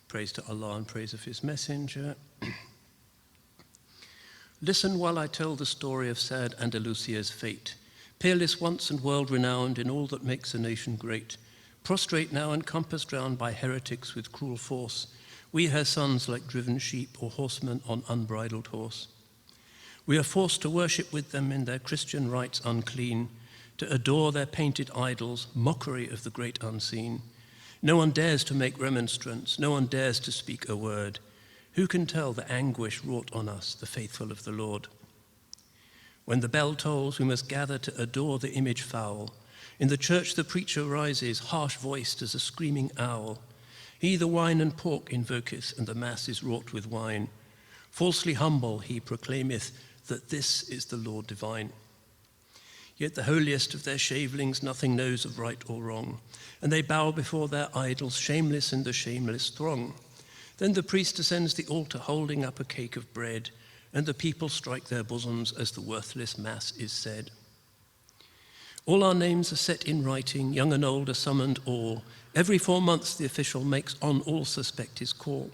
Praise to Allah and praise of his messenger. Listen while I tell the story of sad Andalusia's fate. Peerless once and world-renowned in all that makes a nation great. Prostrate now and compassed round by heretics with cruel force, we her sons like driven sheep or horsemen on unbridled horse. We are forced to worship with them in their Christian rites unclean, to adore their painted idols, mockery of the great unseen. No one dares to make remonstrance, no one dares to speak a word. Who can tell the anguish wrought on us, the faithful of the Lord? When the bell tolls, we must gather to adore the image foul. In the church the preacher rises, harsh-voiced as a screaming owl. He the wine and pork invoketh, and the mass is wrought with wine. Falsely humble he proclaimeth that this is the Lord divine. Yet the holiest of their shavelings nothing knows of right or wrong, and they bow before their idols, shameless in the shameless throng. Then the priest ascends the altar, holding up a cake of bread, and the people strike their bosoms as the worthless mass is said. All our names are set in writing, young and old are summoned all. Every 4 months the official makes on all suspect his call.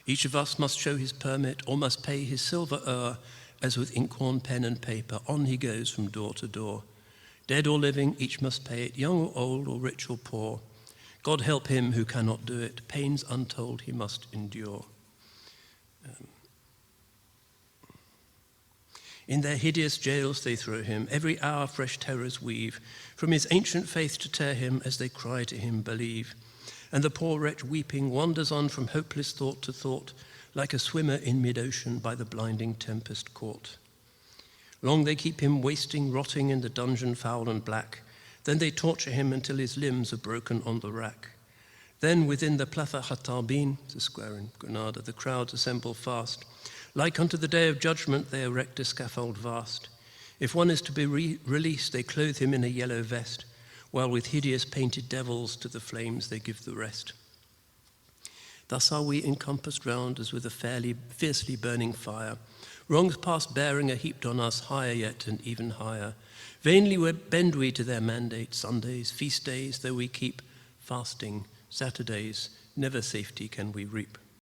Each of us must show his permit, or must pay his silver ore, as with inkhorn, pen and paper, on he goes from door to door. Dead or living, each must pay it, young or old, or rich or poor. God help him who cannot do it, pains untold he must endure. In their hideous jails they throw him, every hour fresh terrors weave, from his ancient faith to tear him, as they cry to him, believe. And the poor wretch weeping wanders on from hopeless thought to thought, like a swimmer in mid-ocean by the blinding tempest caught. Long they keep him wasting, rotting in the dungeon foul and black. Then they torture him until his limbs are broken on the rack. Then within the Plaza Hatarbin, the square in Granada, the crowds assemble fast. Like unto the day of judgment they erect a scaffold vast. If one is to be released, they clothe him in a yellow vest, while with hideous painted devils to the flames they give the rest. Thus are we encompassed round as with a fiercely burning fire. Wrongs past bearing are heaped on us, higher yet and even higher. Vainly bend we to their mandate, Sundays, feast days, though we keep fasting, Saturdays, never safety can we reap.